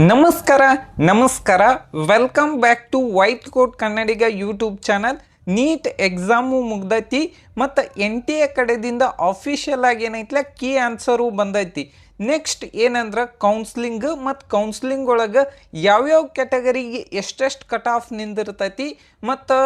ನಮಸ್ಕಾರ ನಮಸ್ಕಾರ welcome back to white coat Kannadiga YouTube channel. NEET exam ಮುಗ್ದೈತಿ ಮತ್ತು ಎನ್ ಟಿ ಎ ಕಡೆದಿಂದ ಆಫಿಷಿಯಲ್ ಆಗಿ ಏನೈತಿಲ್ಲ ಕೀ ಆನ್ಸರು ಬಂದೈತಿ. ನೆಕ್ಸ್ಟ್ ಏನಂದ್ರೆ ಕೌನ್ಸ್ಲಿಂಗ್ ಮತ್ತು ಕೌನ್ಸ್ಲಿಂಗ್ ಒಳಗೆ ಯಾವ್ಯಾವ ಕ್ಯಾಟಗರಿಗೆ ಎಷ್ಟೆಷ್ಟು ಕಟ್ ಆಫ್ ನಿಂದಿರ್ತೈತಿ ಮತ್ತು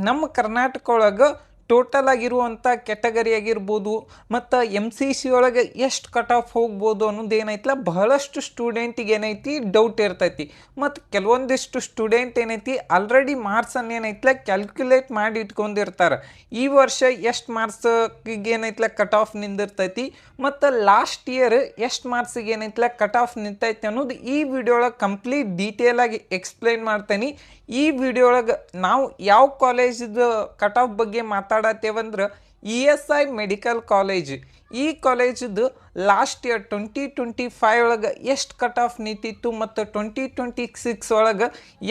ನಮ್ಮ ಕರ್ನಾಟಕ ಒಳಗೆ ಟೋಟಲ್ ಆಗಿರುವಂಥ ಕ್ಯಾಟಗರಿ ಆಗಿರ್ಬೋದು ಮತ್ತು ಎಮ್ ಸಿ ಸಿ ಒಳಗೆ ಎಷ್ಟು ಕಟ್ ಆಫ್ ಹೋಗ್ಬೋದು ಅನ್ನೋದು ಏನೈತಿಲ್ಲ ಬಹಳಷ್ಟು ಸ್ಟೂಡೆಂಟಿಗೆ ಏನೈತಿ ಡೌಟ್ ಇರ್ತೈತಿ. ಮತ್ತು ಕೆಲವೊಂದಿಷ್ಟು ಸ್ಟೂಡೆಂಟ್ ಏನೈತಿ ಆಲ್ರೆಡಿ ಮಾರ್ಕ್ಸನ್ನು ಏನೈತಿಲ್ಲ ಕ್ಯಾಲ್ಕುಲೇಟ್ ಮಾಡಿ ಇಟ್ಕೊಂಡಿರ್ತಾರೆ. ಈ ವರ್ಷ ಎಷ್ಟು ಮಾರ್ಕ್ಸಿಗೆ ಏನೈತಿಲ್ಲ ಕಟ್ ಆಫ್ ನಿಂದಿರ್ತೈತಿ ಮತ್ತು ಲಾಸ್ಟ್ ಇಯರ್ ಎಷ್ಟು ಮಾರ್ಕ್ಸಿಗೆ ಏನೈತಿಲ್ಲ ಕಟ್ ಆಫ್ ನಿಂತೈತಿ ಅನ್ನೋದು ಈ ವಿಡಿಯೋ ಒಳಗೆ ಕಂಪ್ಲೀಟ್ ಡೀಟೇಲಾಗಿ ಎಕ್ಸ್ಪ್ಲೈನ್ ಮಾಡ್ತೇನೆ. ಈ ವಿಡಿಯೋ ಒಳಗೆ ನಾವು ಯಾವ ಕಾಲೇಜಿದು ಕಟ್ ಆಫ್ ಬಗ್ಗೆ ಮಾತಾಡತ್ತೇವಂದ್ರೆ ESI ಮೆಡಿಕಲ್ ಕಾಲೇಜ್. ಈ ಕಾಲೇಜಿದು ಲಾಸ್ಟ್ ಇಯರ್ 2025 ಒಳಗೆ ಎಷ್ಟು ಕಟ್ ಆಫ್ ನಿಂತಿತ್ತು ಮತ್ತು 2026 ಒಳಗೆ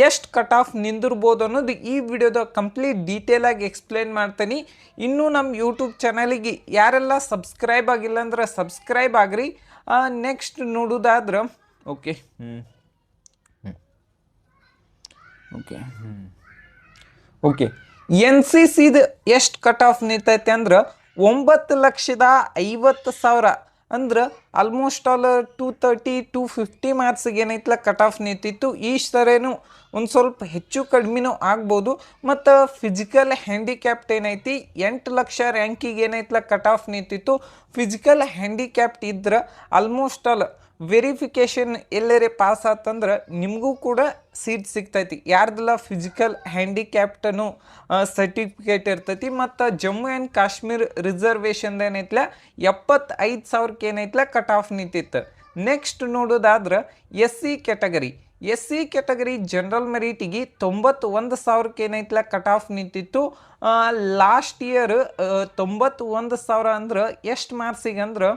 ಎಷ್ಟು ಕಟ್ ಆಫ್ ನಿಂದಿರ್ಬೋದು ಅನ್ನೋದು ಈ ವಿಡಿಯೋದ ಕಂಪ್ಲೀಟ್ ಡೀಟೇಲಾಗಿ ಎಕ್ಸ್ಪ್ಲೇನ್ ಮಾಡ್ತೀನಿ. ಇನ್ನೂ ನಮ್ಮ ಯೂಟ್ಯೂಬ್ ಚಾನಲಿಗೆ ಯಾರೆಲ್ಲ ಸಬ್ಸ್ಕ್ರೈಬ್ ಆಗಿಲ್ಲ ಅಂದ್ರೆ ಸಬ್ಸ್ಕ್ರೈಬ್ ಆಗ್ರಿ. ನೆಕ್ಸ್ಟ್ ನೋಡೋದಾದ್ರೆ ಓಕೆ ಎನ್ ಸಿ ಸಿದು ಎಷ್ಟು ಕಟ್ ಆಫ್ ನಿಂತೈತೆ ಅಂದ್ರೆ 9,50,000 ಅಂದ್ರೆ ಆಲ್ಮೋಸ್ಟ್ ಆಲ್ 230-250 ಮಾರ್ಕ್ಸಿಗೆ ಏನೈತಿಲ್ಲ ಕಟ್ ಆಫ್ ನಿಂತಿತ್ತು. ಈ ಸರೇನು ಒಂದು ಸ್ವಲ್ಪ ಹೆಚ್ಚು ಕಡಿಮೆನೂ ಆಗ್ಬೋದು. ಮತ್ತು ಫಿಸಿಕಲ್ ಹ್ಯಾಂಡಿಕ್ಯಾಪ್ಟ್ ಏನೈತಿ 8 ಲಕ್ಷ ರ್ಯಾಂಕಿಗೆ ಏನೈತಿಲ್ಲ ಕಟ್ ಆಫ್ ನಿಂತಿತ್ತು. ಫಿಸಿಕಲ್ ಹ್ಯಾಂಡಿಕ್ಯಾಪ್ಟ್ ಇದ್ರೆ ಆಲ್ಮೋಸ್ಟ್ ಆಲ್ ವೆರಿಫಿಕೇಷನ್ ಎಲ್ಲರೇ ಪಾಸ್ ಆತಂದ್ರೆ ನಿಮಗೂ ಕೂಡ ಸೀಟ್ ಸಿಗ್ತೈತಿ. ಯಾರ್ದೆಲ್ಲ ಫಿಸಿಕಲ್ ಹ್ಯಾಂಡಿಕ್ಯಾಪ್ಟನು ಸರ್ಟಿಫಿಕೇಟ್ ಇರ್ತೈತಿ. ಮತ್ತು ಜಮ್ಮು ಆ್ಯಂಡ್ ಕಾಶ್ಮೀರ್ ರಿಸರ್ವೇಷನ್ ಏನೈತಿಲ್ಲ 75,000ಕ್ಕೆ ಏನೈತಿಲ್ಲ ಕಟ್ ಆಫ್ ನಿಂತಿತ್ತು. ನೆಕ್ಸ್ಟ್ ನೋಡೋದಾದ್ರೆ ಎಸ್ ಸಿ ಕ್ಯಾಟಗರಿ ಜನರಲ್ ಮೆರಿಟಿಗೆ 91,000ಕ್ಕೆ ಏನೈತಿಲ್ಲ ಕಟ್ ಆಫ್ ನಿಂತಿತ್ತು. ಲಾಸ್ಟ್ ಇಯರ್ 91,000 ಅಂದ್ರೆ ಎಷ್ಟು ಮಾರ್ಕ್ಸಿಗೆ ಅಂದ್ರೆ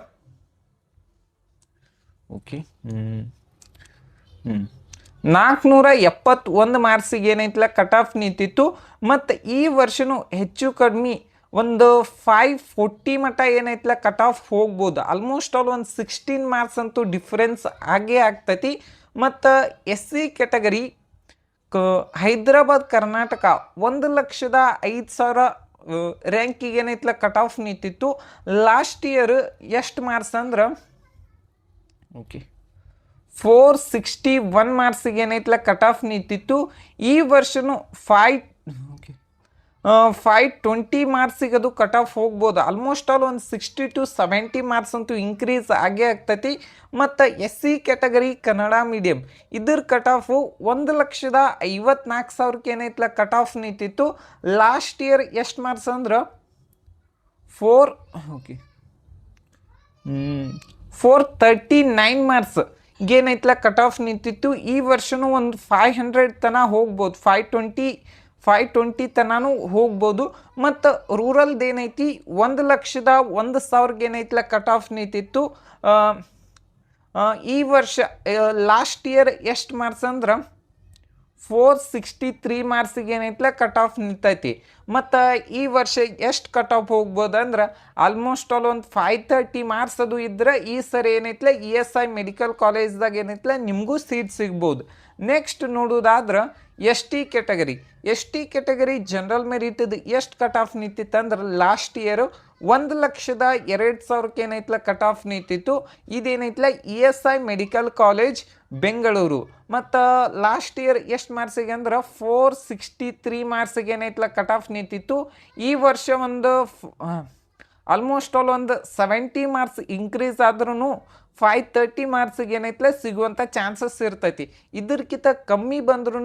471 ಮಾರ್ಕ್ಸಿಗೆ ಏನೈತಿಲ್ಲ ಕಟ್ ಆಫ್ ನಿಂತಿತ್ತು. ಮತ್ತು ಈ ವರ್ಷನೂ ಹೆಚ್ಚು ಕಡಿಮೆ ಒಂದು 540 ಮಟ್ಟ ಏನೈತಿಲ್ಲ ಕಟ್ ಆಫ್ ಹೋಗ್ಬೋದು. ಆಲ್ಮೋಸ್ಟ್ ಆಲ್ ಒಂದು 16 ಮಾರ್ಕ್ಸ್ ಅಂತೂ ಡಿಫ್ರೆನ್ಸ್ ಆಗೇ ಆಗ್ತೈತಿ. ಮತ್ತು S C category Hyderabad Karnataka 1,05,000 ರ್ಯಾಂಕಿಗೆ ಏನೈತಿಲ್ಲ ಕಟ್ ಆಫ್ ನಿಂತಿತ್ತು. ಲಾಸ್ಟ್ ಇಯರ್ ಎಷ್ಟು ಮಾರ್ಕ್ಸ್ ಅಂದ್ರೆ 461 ಮಾರ್ಕ್ಸಿಗೆ ಏನೈತಿಲ್ಲ ಕಟ್ ಆಫ್ ನಿಂತಿತ್ತು. ಈ ವರ್ಷನೂ 520 ಮಾರ್ಕ್ಸಿಗೆ ಅದು ಕಟ್ ಆಫ್ ಹೋಗ್ಬೋದು. ಆಲ್ಮೋಸ್ಟ್ ಆಲ್ ಒಂದು 60-70 ಮಾರ್ಕ್ಸ್ ಅಂತೂ ಇನ್ಕ್ರೀಸ್ ಆಗೇ ಆಗ್ತೈತಿ. ಮತ್ತು S C category Kannada medium ಇದ್ರ ಕಟ್ ಆಫು 1,54,000ಕ್ಕೆ ಏನೈತಿಲ್ಲ ಕಟ್ ಆಫ್ ನಿಂತಿತ್ತು. ಲಾಸ್ಟ್ ಇಯರ್ ಎಷ್ಟು ಮಾರ್ಕ್ಸ್ ಅಂದ್ರೆ 439 ಮಾರ್ಕ್ಸ್ ಏನೈತಿಲ್ಲ ಕಟ್ ಆಫ್ ನಿಂತಿತ್ತು. ಈ ವರ್ಷನೂ ಒಂದು 500 ತನಕ ಹೋಗ್ಬೋದು, 520 ತನೂ ಹೋಗ್ಬೋದು. ಮತ್ತು ರೂರಲ್ದು ಏನೈತಿ 1,01,000ಗೆ ಏನೈತಿಲ್ಲ ಕಟ್ ಆಫ್ ನಿಂತಿತ್ತು. ಈ ವರ್ಷ ಲಾಸ್ಟ್ ಇಯರ್ ಎಷ್ಟು ಮಾರ್ಕ್ಸ್ ಅಂದ್ರೆ 463 ಮಾರ್ಕ್ಸಿಗೆ ಏನೈತಿಲ್ಲ ಕಟ್ ಆಫ್ ನಿಂತೈತಿ. ಮತ್ತು ಈ ವರ್ಷ ಎಷ್ಟು ಕಟ್ ಆಫ್ ಹೋಗ್ಬೋದು ಅಂದ್ರೆ ಆಲ್ಮೋಸ್ಟ್ ಆಲ್ ಒಂದು 530 ಮಾರ್ಕ್ಸ್ ಅದು ಇದ್ರೆ ಈ ಸರಿ ಏನೈತಿಲ್ಲ ESI ಮೆಡಿಕಲ್ ಕಾಲೇಜ್ದಾಗ ಏನೈತಿಲ್ಲ ನಿಮಗೂ ಸೀಟ್ ಸಿಗ್ಬೋದು. ನೆಕ್ಸ್ಟ್ ನೋಡೋದಾದ್ರೆ ಎಸ್ ಟಿ ಕ್ಯಾಟಗರಿ ಜನರಲ್ ಮೆರಿಟದು ಎಷ್ಟು ಕಟ್ ಆಫ್ ನಿಂತಿತ್ತು ಅಂದ್ರೆ ಲಾಸ್ಟ್ ಇಯರು 1,02,000ಕ್ಕೆ ಏನೈತಿಲ್ಲ ಕಟ್ ಆಫ್ ನಿಂತಿತ್ತು. ಇದೇನೈತಿಲ್ಲ ESI ಮೆಡಿಕಲ್ ಕಾಲೇಜ್ ಬೆಂಗಳೂರು. ಮತ್ತು ಲಾಸ್ಟ್ ಇಯರ್ ಎಷ್ಟು ಮಾರ್ಕ್ಸಿಗೆ ಅಂದ್ರೆ 463 ಮಾರ್ಕ್ಸಿಗೆ ಏನೈತಿಲ್ಲ ಕಟ್ ಆಫ್ ನಿಂತಿತ್ತು. ಈ ವರ್ಷ ಒಂದು ಆಲ್ಮೋಸ್ಟ್ ಆಲ್ ಒಂದು 70 ಮಾರ್ಕ್ಸ್ ಇನ್ಕ್ರೀಸ್ ಆದ್ರೂ 530 ಮಾರ್ಕ್ಸಿಗೆ ಏನೈತಿಲ್ಲ ಸಿಗುವಂಥ ಚಾನ್ಸಸ್ ಇರ್ತೈತಿ. ಇದಕ್ಕಿಂತ ಕಮ್ಮಿ ಬಂದ್ರೂ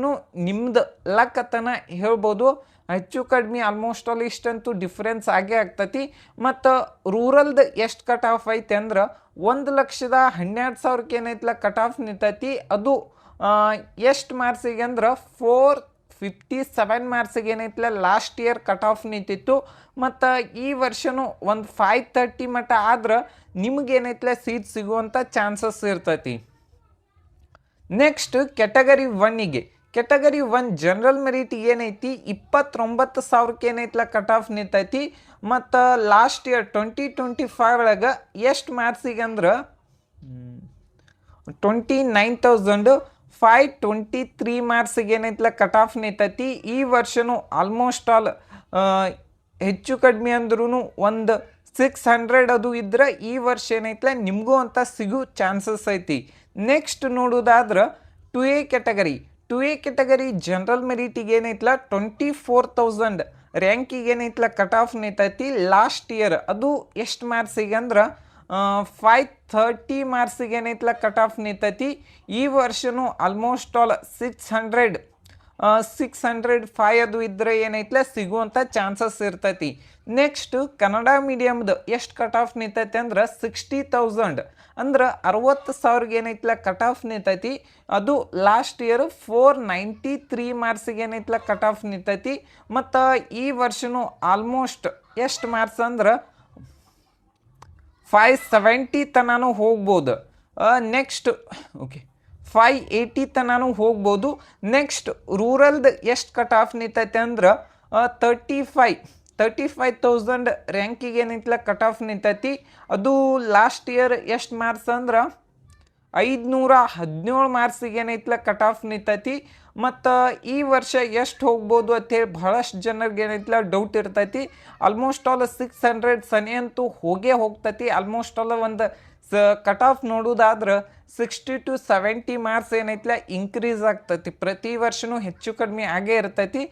ನಿಮ್ದು ಲಕ್ ಅಂತನ ಹೇಳ್ಬೋದು. ಹೆಚ್ಚು ಕಡಿಮೆ ಆಲ್ಮೋಸ್ಟ್ ಆಲ್ ಇಷ್ಟಂತೂ ಡಿಫ್ರೆನ್ಸ್ ಆಗೇ ಆಗ್ತೈತಿ. ಮತ್ತು ರೂರಲ್ದು ಎಷ್ಟು ಕಟ್ ಆಫ್ ಐತೆ ಅಂದ್ರೆ 1,12,000ಕ್ಕೆ ಏನೈತಿಲ್ಲ ಕಟ್ ಆಫ್ ನಿಂತೈತಿ. ಅದು ಎಷ್ಟು ಮಾರ್ಕ್ಸಿಗೆ ಅಂದ್ರೆ 457 ಮಾರ್ಕ್ಸಿಗೆ ಏನೈತಿಲ್ಲ ಲಾಸ್ಟ್ ಇಯರ್ ಕಟ್ ಆಫ್ ನಿಂತಿತ್ತು. ಮತ್ತು ಈ ವರ್ಷನೂ ಒಂದು 530 ಮಟ್ಟ ಆದ್ರೆ ನಿಮಗೇನೈತಿಲ್ಲ ಸೀಟ್ ಸಿಗುವಂಥ ಚಾನ್ಸಸ್ ಇರ್ತೈತಿ. ನೆಕ್ಸ್ಟ್ ಕ್ಯಾಟಗರಿ 1 ಜನರಲ್ ಮೆರಿಟ್ ಏನೈತಿ 29,000ಕ್ಕೆ ಏನೈತಿಲ್ಲ ಕಟ್ ಆಫ್ ನಿಂತೈತಿ. ಮತ್ತು ಲಾಸ್ಟ್ ಇಯರ್ 2025 ಒಳಗೆ ಎಷ್ಟು ಮಾರ್ಕ್ಸಿಗೆ ಅಂದ್ರೆ 29,000 523 ಮಾರ್ಕ್ಸಿಗೆ ಏನೈತಲ್ಲ ಕಟ್ ಆಫ್ ನಿಂತೈತಿ. ಈ ವರ್ಷನೂ ಆಲ್ಮೋಸ್ಟ್ ಆಲ್ ಹೆಚ್ಚು ಕಡಿಮೆ ಅಂದ್ರೂ ಒಂದು 600 ಅದು ಇದ್ರೆ ಈ ವರ್ಷ ಏನೈತಲ್ಲ ನಿಮಗೂ ಅಂತ ಸಿಗೋ ಚಾನ್ಸಸ್ ಐತಿ. ನೆಕ್ಸ್ಟ್ ನೋಡೋದಾದ್ರೆ 2A category. 2A category general ಮೆರಿಟಿಗೆ ಏನೈತಲ್ಲ 24,000 ರ್ಯಾಂಕಿಗೆ ಏನೈತಲ್ಲ ಕಟ್ ಆಫ್ ನಿಂತೈತಿ ಲಾಸ್ಟ್ ಇಯರ್. ಅದು ಎಷ್ಟು ಮಾರ್ಕ್ಸಿಗೆ ಅಂದ್ರೆ 530 ಮಾರ್ಕ್ಸಿಗೆ ಏನೈತಲ್ಲ ಕಟ್ ಆಫ್ ನಿಂತೈತಿ. ಈ ವರ್ಷನೂ ಆಲ್ಮೋಸ್ಟ್ ಆಲ್ 605 ಅದು ಇದ್ರೆ ಏನೈತಲ್ಲ ಸಿಗುವಂಥ ಚಾನ್ಸಸ್ ಇರ್ತೈತಿ. ನೆಕ್ಸ್ಟ್ ಕನ್ನಡ ಮೀಡಿಯಮ್ದು ಎಷ್ಟು ಕಟ್ ಆಫ್ ನಿಂತೈತಿ ಅಂದ್ರೆ 60,000 ಅಂದ್ರೆ 60,000 ಏನೈತಲ್ಲ ಕಟ್ ಆಫ್ ನಿಂತೈತಿ. ಅದು ಲಾಸ್ಟ್ ಇಯರ್ 493 ಮಾರ್ಕ್ಸಿಗೆ ಏನೈತಲ್ಲ ಕಟ್ ಆಫ್ ನಿಂತೈತಿ. ಮತ್ತು ಈ ವರ್ಷನೂ ಆಲ್ಮೋಸ್ಟ್ ಎಷ್ಟು ಮಾರ್ಕ್ಸ್ ಅಂದ್ರೆ 570 ತನೂ ಹೋಗ್ಬೋದು. ನೆಕ್ಸ್ಟ್ ಓಕೆ 580 ತನೂ ಹೋಗ್ಬೋದು. ನೆಕ್ಸ್ಟ್ ರೂರಲ್ದು ಎಷ್ಟು ಕಟ್ ಆಫ್ ನಿಂತೈತೆ ಅಂದ್ರೆ 35,000 ರ್ಯಾಂಕಿಗೆ ಏನೈತಲ್ಲ ಕಟ್ ಆಫ್ ನಿಂತೈತಿ. ಅದು ಲಾಸ್ಟ್ ಇಯರ್ ಎಷ್ಟು ಮಾರ್ಕ್ಸ್ ಅಂದ್ರೆ 517 ಮಾರ್ಕ್ಸಿಗೆ ಏನೈತಲ್ಲ ಕಟ್ ಆಫ್ ನಿಂತೈತಿ. ಮತ್ತು ಈ ವರ್ಷ ಎಷ್ಟು ಹೋಗ್ಬೋದು ಅಂತೇಳಿ ಬಹಳಷ್ಟು ಜನರಿಗೆ ಏನೈತಲ್ಲ ಡೌಟ್ ಇರ್ತೈತಿ. ಆಲ್ಮೋಸ್ಟ್ ಆಲ್ 600 ಸನಿ ಅಂತೂ ಹೋಗೇ ಹೋಗ್ತೈತಿ. ಆಲ್ಮೋಸ್ಟ್ ಆಲ್ ಒಂದು ಕಟ್ ಆಫ್ ನೋಡೋದಾದ್ರೆ 60 to 70 ಮಾರ್ಕ್ಸ್ ಏನೈತಲ್ಲ ಇನ್ಕ್ರೀಸ್ ಆಗ್ತೈತಿ. ಪ್ರತಿ ವರ್ಷವೂ ಹೆಚ್ಚು ಕಡಿಮೆ ಆಗೇ ಇರ್ತೈತಿ.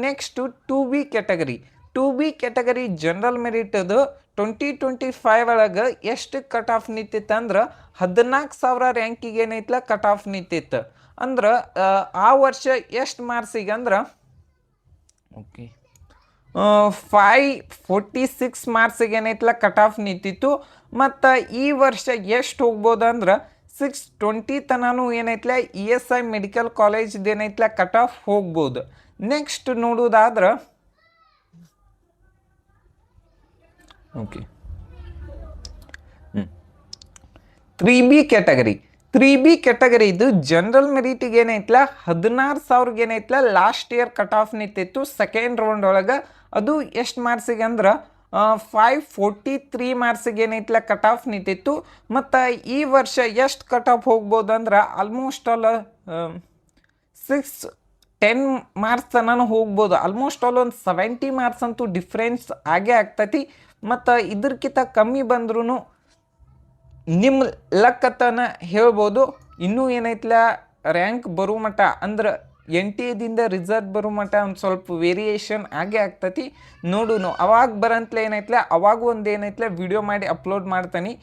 Next 2B category. 2B category general ಮೆರಿಟದು 2025 ಒಳಗೆ ಎಷ್ಟು ಕಟ್ ಆಫ್ ನಿಂತಿತ್ತು ಅಂದ್ರೆ 14,000 ರ್ಯಾಂಕಿಗೆ ಏನೈತಲ್ಲ ಕಟ್ ಆಫ್ ನಿಂತಿತ್ತು. ಅಂದ್ರೆ ಆ ವರ್ಷ ಎಷ್ಟು ಮಾರ್ಕ್ಸಿಗೆ ಅಂದ್ರೆ ಓಕೆ 546 ಮಾರ್ಕ್ಸಿಗೆ ಏನೈತಲ್ಲ ಕಟ್ ಆಫ್ ನಿಂತಿತ್ತು. ಮತ್ತು ಈ ವರ್ಷ ಎಷ್ಟು ಹೋಗ್ಬೋದು ಅಂದ್ರೆ 620 ತನೂ ಏನೈತಲ್ಲ ESI ಮೆಡಿಕಲ್ ಕಾಲೇಜ್ದು ಏನೈತಲ್ಲ ಕಟ್ ಆಫ್ ಹೋಗ್ಬೋದು. ನೆಕ್ಸ್ಟ್ ನೋಡೋದಾದ್ರೆ ಓಕೆ 3B ಕ್ಯಾಟಗರಿ. 3B ಕ್ಯಾಟಗರಿದು ಜನರಲ್ ಮೆರಿಟಿಗೆ ಏನೈತಲ್ಲ 16,000 ಏನೈತಲ್ಲ ಲಾಸ್ಟ್ ಇಯರ್ ಕಟ್ ಆಫ್ ನಿಂತಿತ್ತು ಸೆಕೆಂಡ್ ರೌಂಡ್ ಒಳಗೆ. ಅದು ಎಷ್ಟು ಮಾರ್ಕ್ಸಿಗೆ ಅಂದ್ರೆ 543 ಮಾರ್ಕ್ಸಿಗೆ ಏನೈತಲ್ಲ ಕಟ್ ಆಫ್ ನಿಂತಿತ್ತು. ಮತ್ತು ಈ ವರ್ಷ ಎಷ್ಟು ಕಟ್ ಆಫ್ ಹೋಗ್ಬೋದು ಅಂದ್ರೆ ಆಲ್ಮೋಸ್ಟ್ ಆಲ್ 610 ಮಾರ್ಕ್ಸ್ ತನೂ ಹೋಗ್ಬೋದು. ಆಲ್ಮೋಸ್ಟ್ ಆಲ್ ಒಂದು 70 ಮಾರ್ಕ್ಸ್ ಅಂತೂ ಡಿಫ್ರೆನ್ಸ್ ಆಗೇ ಆಗ್ತೈತಿ. ಮತ್ತು ಇದಕ್ಕಿಂತ ಕಮ್ಮಿ ಬಂದ್ರೂ ನಿಮ್ಮ ಲಕ್ಕತ್ತನ ಹೇಳ್ಬೋದು. ಇನ್ನೂ ಏನೈತಲ್ಲ ರ್ಯಾಂಕ್ ಬರೋ ಮಟ್ಟ ಅಂದ್ರೆ NTA ರಿಸಲ್ಟ್ ಬರೋ ಮಟ್ಟ ಒಂದು ಸ್ವಲ್ಪ ವೇರಿಯೇಷನ್ ಆಗೇ ಆಗ್ತೈತಿ. ನೋಡೋಣ ಅವಾಗ ಬರಂತಲೇ ಏನೈತಲ್ಲ ಅವಾಗ ಒಂದು ಏನೈತಲ್ಲ ವಿಡಿಯೋ ಮಾಡಿ ಅಪ್ಲೋಡ್ ಮಾಡ್ತೀನಿ.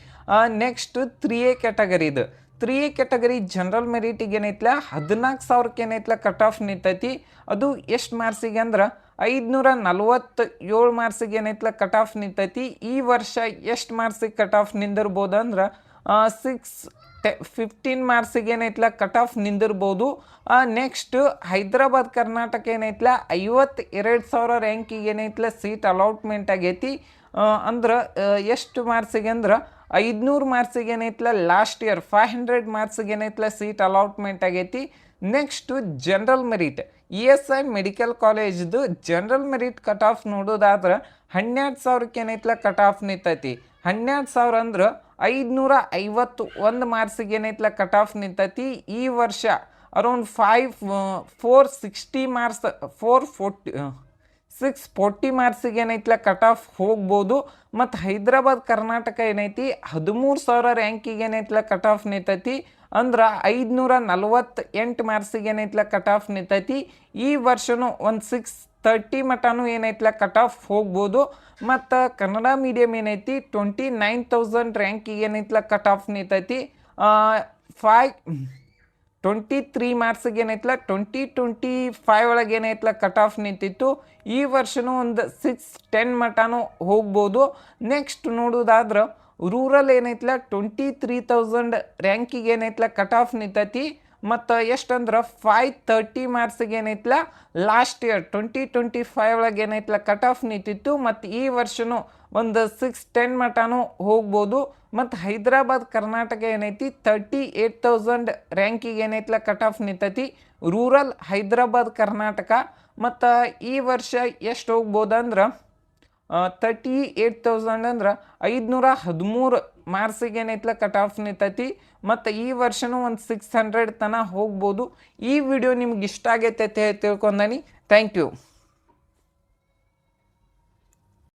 ನೆಕ್ಸ್ಟ್ 3A ಕ್ಯಾಟಗರಿದು. 3A ಕ್ಯಾಟಗರಿ ಜನರಲ್ ಮೆರಿಟಿಗೆ ಏನೈತಲ್ಲ 14,000 ಏನೈತಲ್ಲ ಕಟ್ ಆಫ್ ನಿಂತೈತಿ. ಅದು ಎಷ್ಟು ಮಾರ್ಕ್ಸಿಗೆ ಅಂದ್ರೆ 547 ಮಾರ್ಕ್ಸಿಗೆ ಏನೈತಲ್ಲ ಕಟ್ ಆಫ್ ನಿಂತೈತಿ. ಈ ವರ್ಷ ಎಷ್ಟು ಮಾರ್ಕ್ಸಿಗೆ ಕಟ್ ಆಫ್ ನಿಂದಿರ್ಬೋದು ಅಂದ್ರೆ 615 ಮಾರ್ಕ್ಸಿಗೆ ಏನೈತಲ್ಲ ಕಟ್ ಆಫ್ ನಿಂದಿರ್ಬೋದು. ನೆಕ್ಸ್ಟ್ ಹೈದರಾಬಾದ್ ಕರ್ನಾಟಕ ಏನೈತಲ್ಲ 52,000 ರ್ಯಾಂಕಿಗೆ ಏನೈತಲ್ಲ ಸೀಟ್ ಅಲಾಟ್ಮೆಂಟ್ ಆಗೈತಿ. ಅಂದ್ರೆ ಎಷ್ಟು ಮಾರ್ಕ್ಸಿಗೆ ಅಂದ್ರೆ 500 ಮಾರ್ಕ್ಸಿಗೆ ಏನೈತಲ್ಲ ಲಾಸ್ಟ್ ಇಯರ್ 500 ಮಾರ್ಕ್ಸಿಗೆ ಏನೈತಲ್ಲ ಸೀಟ್ ಅಲಾಟ್ಮೆಂಟ್ ಆಗೈತಿ. Next general merit. ESI medical ಕಾಲೇಜ್ದು ಜನರಲ್ ಮೆರಿಟ್ ಕಟ್ ಆಫ್ ನೋಡೋದಾದ್ರೆ 12,000 ಏನೈತಲ್ಲ ಕಟ್ ಆಫ್ ನಿಂತೈತಿ. 12,000 ಅಂದ್ರೆ 551 ಮಾರ್ಕ್ಸಿಗೆ ಏನೈತಲ್ಲ ಕಟ್ ಆಫ್ ನಿಂತೈತಿ. ಈ ವರ್ಷ ಅರೌಂಡ್ 460 ಮಾರ್ಕ್ಸ್ 640 ಮಾರ್ಕ್ಸಿಗೆ ಏನೈತಲ್ಲ ಕಟ್ ಆಫ್ ಹೋಗ್ಬೋದು. ಮತ್ತು ಹೈದರಾಬಾದ್ ಕರ್ನಾಟಕ ಏನೈತಿ 13,000 ರ್ಯಾಂಕಿಗೆ ಏನೈತಲ್ಲ ಕಟ್ ಆಫ್ ನಿಂತೈತಿ. ಅಂದ್ರೆ 548 ಮಾರ್ಕ್ಸಿಗೆ ಏನೈತಲ್ಲ ಕಟ್ ಆಫ್ ನಿಂತೈತಿ. ಈ ವರ್ಷನೂ ಒಂದು 630 ಮಟನೂ ಏನೈತಲ್ಲ ಕಟ್ ಆಫ್ ಹೋಗ್ಬೋದು. ಮತ್ತು ಕನ್ನಡ ಮೀಡಿಯಮ್ ಏನೈತಿ 29,000 ರ್ಯಾಂಕಿಗೆ ಏನೈತಲ್ಲ ಕಟ್ ಆಫ್ ನಿಂತೈತಿ. 523 ಮಾರ್ಕ್ಸಿಗೆ ಏನೈತಲ್ಲ 2025 ಒಳಗೆ ಏನೈತಲ್ಲ ಕಟ್ ಆಫ್ ನಿಂತಿತ್ತು. ಈ ವರ್ಷನೂ ಒಂದು 610 ಮಟನೂ ಹೋಗ್ಬೋದು. ನೆಕ್ಸ್ಟ್ ನೋಡೋದಾದ್ರೆ ರೂರಲ್ ಏನೈತಲ್ಲ 23,000 ರ್ಯಾಂಕಿಗೆ ಏನೈತಲ್ಲ ಕಟ್ ಆಫ್ ನಿಂತೈತಿ. ಮತ್ತು ಎಷ್ಟಂದ್ರೆ 530 ಮಾರ್ಕ್ಸಿಗೆ ಏನೈತಲ್ಲ ಲಾಸ್ಟ್ ಇಯರ್ 2025 ಒಳಗೆ ಏನೈತಲ್ಲ ಕಟ್ ಆಫ್ ನಿಂತಿತ್ತು. ಮತ್ತು ಈ ವರ್ಷನೂ ಒಂದು 610 ಮಟನೂ ಹೋಗ್ಬೋದು. ಮತ್ತು ಹೈದರಾಬಾದ್ ಕರ್ನಾಟಕ ಏನೈತಿ 38,000 ರ್ಯಾಂಕಿಗೆ ಏನೈತಲ್ಲ ಕಟ್ ಆಫ್ ನಿಂತೈತಿ ರೂರಲ್ ಹೈದರಾಬಾದ್ ಕರ್ನಾಟಕ. ಮತ್ತು ಈ ವರ್ಷ ಎಷ್ಟು ಹೋಗ್ಬೋದು ಅಂದ್ರೆ 38,000 ಅಂದ್ರೆ 513 ಮಾರ್ಕ್ಸಿಗೆ ಏನೈತ್ಲ ಕಟ್ ಆಫ್ ನಿಂತೈತಿ ಮತ್ತು ಈ ವರ್ಷನೂ ಒಂದು 600 ತನಕ ಹೋಗ್ಬೋದು. ಈ ವಿಡಿಯೋ ನಿಮ್ಗೆ ಇಷ್ಟ ಆಗೈತೆ ಅಂತ ತಿಳ್ಕೊಂಡನಿ. Thank you.